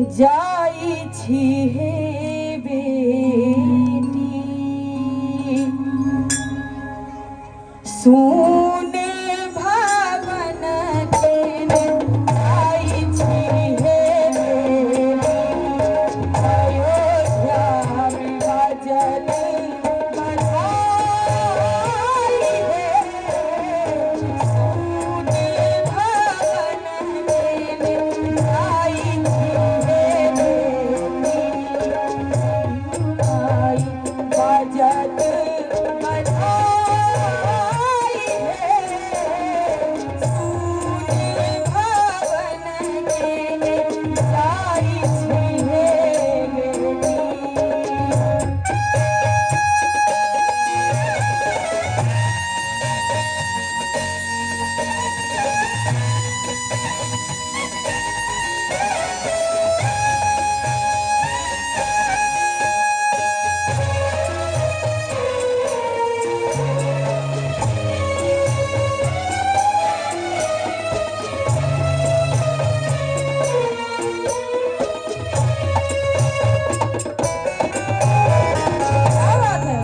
जाई छी हे बेटी सुने भवन केने जाई छी हे बेटी अयोध्या में बाजल बधाई हे सुने भवन केने जाई छी हे बेटी आई बाजल बधाई हे सुने भवन केने जाई छी हे बेटी। क्या बात है?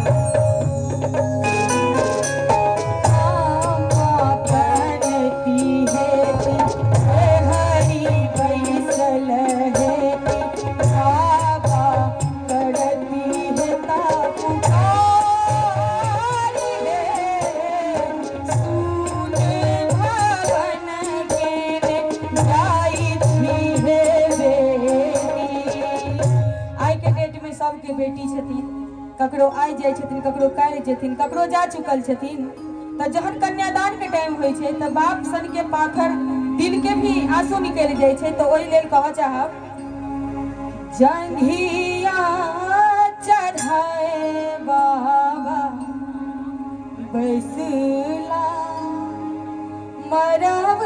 आमा बनती हेती हे हरि बैसल हेती बाबा करती है पुकार हे सुने भवन केने जाई छी हे बेटी। आइ के डेट में सबके बेटी छथिन, ककरो आइ जाय छथिन, ककरो काल्हि जेथिन, ककरो जा चुकल छथिन। तो जहन कन्यादान के टाइम होय छै तो बाप सन के पाखर दिल के भी आंसू निकल जाय छै। तो ओहि लेल कहऽ चाहब जंघिया चढ़ाए बाबा बैसला मरब